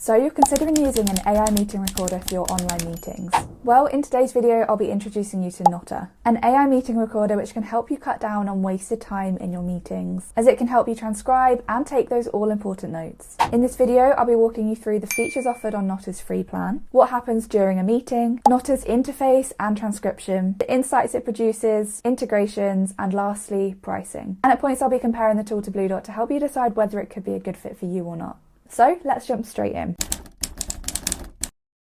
So you're considering using an AI meeting recorder for your online meetings? Well, in today's video, I'll be introducing you to Notta, an AI meeting recorder which can help you cut down on wasted time in your meetings, as it can help you transcribe and take those all-important notes. In this video, I'll be walking you through the features offered on Notta's free plan, what happens during a meeting, Notta's interface and transcription, the insights it produces, integrations, and lastly, pricing. And at points I'll be comparing the tool to Blue Dot to help you decide whether it could be a good fit for you or not. So let's jump straight in.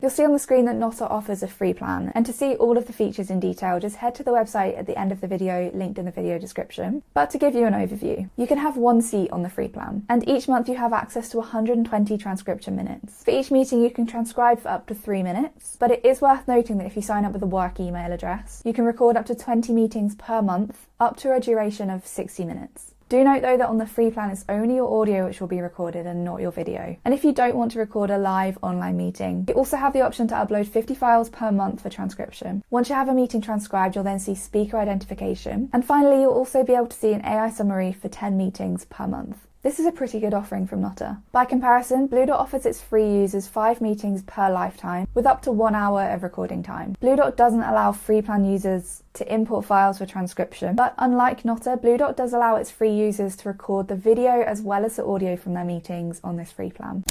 You'll see on the screen that Notta offers a free plan, and to see all of the features in detail, just head to the website at the end of the video, linked in the video description. But to give you an overview, you can have one seat on the free plan, and each month you have access to 120 transcription minutes. For each meeting you can transcribe for up to 3 minutes, but it is worth noting that if you sign up with a work email address, you can record up to 20 meetings per month, up to a duration of 60 minutes. Do note though that on the free plan it's only your audio which will be recorded and not your video. And if you don't want to record a live online meeting, you also have the option to upload 50 files per month for transcription. Once you have a meeting transcribed, you'll then see speaker identification. And finally, you'll also be able to see an AI summary for 10 meetings per month. This is a pretty good offering from Notta. By comparison, Blue Dot offers its free users 5 meetings per lifetime with up to 1 hour of recording time. Blue Dot doesn't allow free plan users to import files for transcription, but unlike Notta, Blue Dot does allow its free users to record the video as well as the audio from their meetings on this free plan.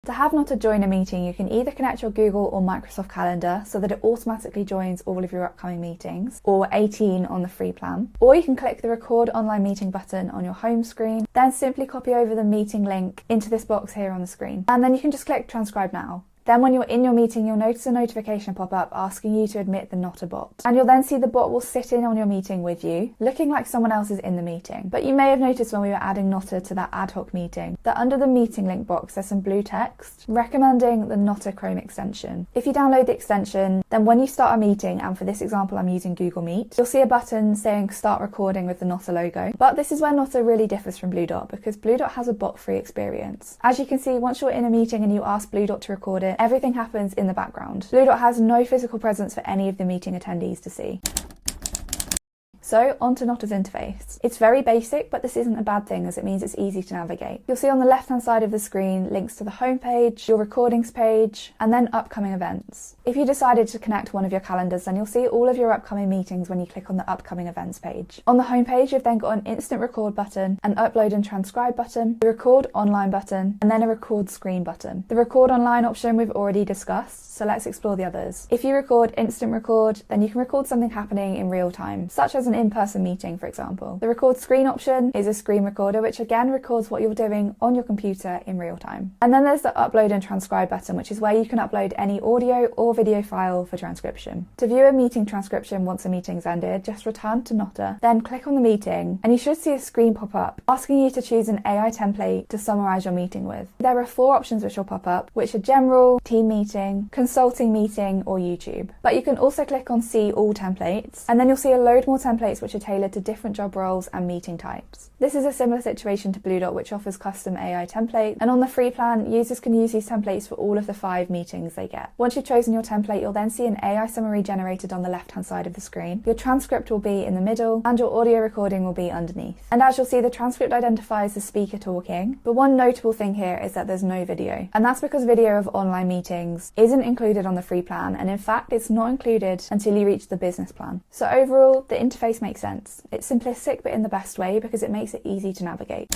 To have Notta join a meeting, you can either connect your Google or Microsoft Calendar so that it automatically joins all of your upcoming meetings, or 18 on the free plan. Or you can click the Record Online Meeting button on your home screen, then simply copy over the meeting link into this box here on the screen. And then you can just click Transcribe Now. Then when you're in your meeting, you'll notice a notification pop up asking you to admit the Notta bot. And you'll then see the bot will sit in on your meeting with you, looking like someone else is in the meeting. But you may have noticed when we were adding Notta to that ad hoc meeting, that under the meeting link box there's some blue text recommending the Notta Chrome extension. If you download the extension, then when you start a meeting, and for this example I'm using Google Meet, you'll see a button saying start recording with the Notta logo. But this is where Notta really differs from Blue Dot, because Blue Dot has a bot-free experience. As you can see, once you're in a meeting and you ask Blue Dot to record it, everything happens in the background. Blue Dot has no physical presence for any of the meeting attendees to see. So, on to Notta's interface. It's very basic, but this isn't a bad thing as it means it's easy to navigate. You'll see on the left-hand side of the screen links to the homepage, your recordings page, and then upcoming events. If you decided to connect one of your calendars, then you'll see all of your upcoming meetings when you click on the upcoming events page. On the homepage, you've then got an instant record button, an upload and transcribe button, the record online button, and then a record screen button. The record online option we've already discussed, so let's explore the others. If you record instant record, then you can record something happening in real time, such as an in-person meeting, for example. The record screen option is a screen recorder which again records what you're doing on your computer in real time. And then there's the upload and transcribe button, which is where you can upload any audio or video file for transcription. To view a meeting transcription once a meeting's ended, just return to Notta, then click on the meeting, and you should see a screen pop up asking you to choose an AI template to summarize your meeting with. There are 4 options which will pop up, which are general, team meeting, consulting meeting, or YouTube. But you can also click on see all templates, and then you'll see a load more templates which are tailored to different job roles and meeting types. This is a similar situation to Blue Dot, which offers custom AI templates, and on the free plan, users can use these templates for all of the 5 meetings they get. Once you've chosen your template, you'll then see an AI summary generated on the left-hand side of the screen. Your transcript will be in the middle, and your audio recording will be underneath. And as you'll see, the transcript identifies the speaker talking, but one notable thing here is that there's no video. And that's because video of online meetings isn't included on the free plan, and in fact, it's not included until you reach the business plan. So overall, the interface makes sense. It's simplistic, but in the best way, because it makes it easy to navigate.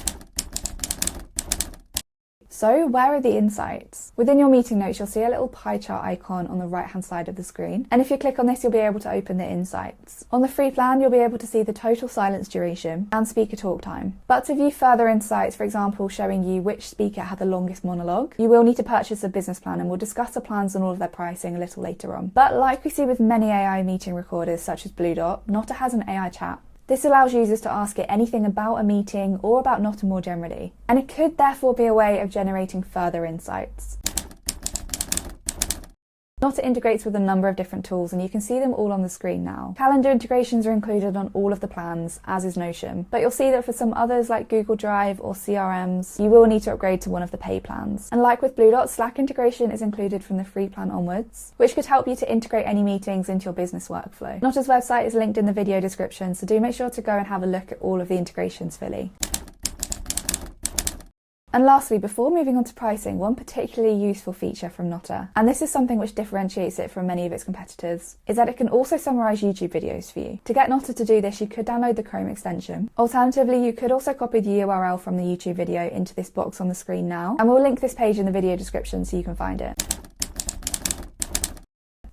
So where are the insights? Within your meeting notes, you'll see a little pie chart icon on the right-hand side of the screen. And if you click on this, you'll be able to open the insights. On the free plan, you'll be able to see the total silence duration and speaker talk time. But to view further insights, for example, showing you which speaker had the longest monologue, you will need to purchase a business plan, and we'll discuss the plans and all of their pricing a little later on. But like we see with many AI meeting recorders, such as Blue Dot, Notta has an AI chat. This allows users to ask it anything about a meeting or about Notta more generally, and it could therefore be a way of generating further insights. Notta integrates with a number of different tools, and you can see them all on the screen now. Calendar integrations are included on all of the plans, as is Notion, but you'll see that for some others like Google Drive or CRMs, you will need to upgrade to one of the pay plans. And like with Blue Dot, Slack integration is included from the free plan onwards, which could help you to integrate any meetings into your business workflow. Notta's website is linked in the video description, so do make sure to go and have a look at all of the integrations fully. And lastly, before moving on to pricing, one particularly useful feature from Notta, and this is something which differentiates it from many of its competitors, is that it can also summarise YouTube videos for you. To get Notta to do this, you could download the Chrome extension. Alternatively, you could also copy the URL from the YouTube video into this box on the screen now, and we'll link this page in the video description so you can find it.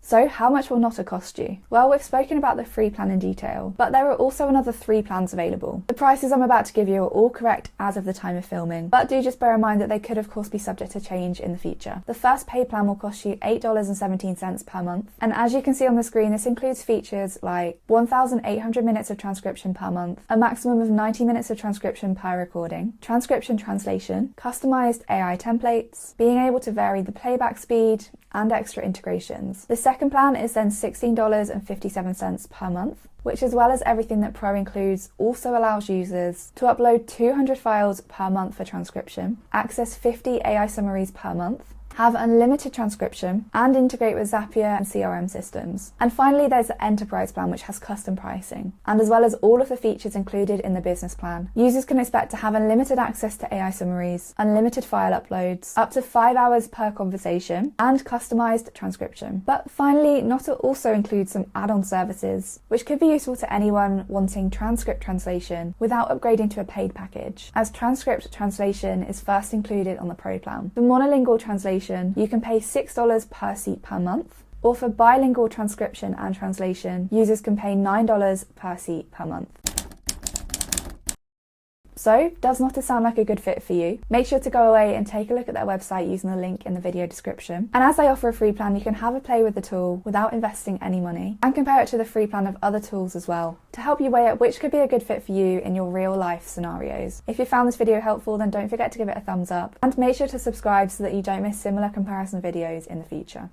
So how much will Notta cost you? Well, we've spoken about the free plan in detail, but there are also another 3 plans available. The prices I'm about to give you are all correct as of the time of filming, but do just bear in mind that they could of course be subject to change in the future. The first paid plan will cost you $8.17 per month, and as you can see on the screen, this includes features like 1,800 minutes of transcription per month, a maximum of 90 minutes of transcription per recording, transcription translation, customized AI templates, being able to vary the playback speed, and extra integrations. The second plan is then $16.57 per month, which, as well as everything that Pro includes, also allows users to upload 200 files per month for transcription, access 50 AI summaries per month, have unlimited transcription, and integrate with Zapier and CRM systems. And finally, there's the Enterprise plan, which has custom pricing. And as well as all of the features included in the business plan, users can expect to have unlimited access to AI summaries, unlimited file uploads, up to 5 hours per conversation, and customized transcription. But finally, Notta also includes some add-on services, which could be useful to anyone wanting transcript translation without upgrading to a paid package, as transcript translation is first included on the Pro plan. For monolingual translation, you can pay $6 per seat per month, or for bilingual transcription and translation, users can pay $9 per seat per month. So, does Notta sound like a good fit for you? Make sure to go away and take a look at their website using the link in the video description. And as they offer a free plan, you can have a play with the tool without investing any money, and compare it to the free plan of other tools as well, to help you weigh up which could be a good fit for you in your real life scenarios. If you found this video helpful, then don't forget to give it a thumbs up, and make sure to subscribe so that you don't miss similar comparison videos in the future.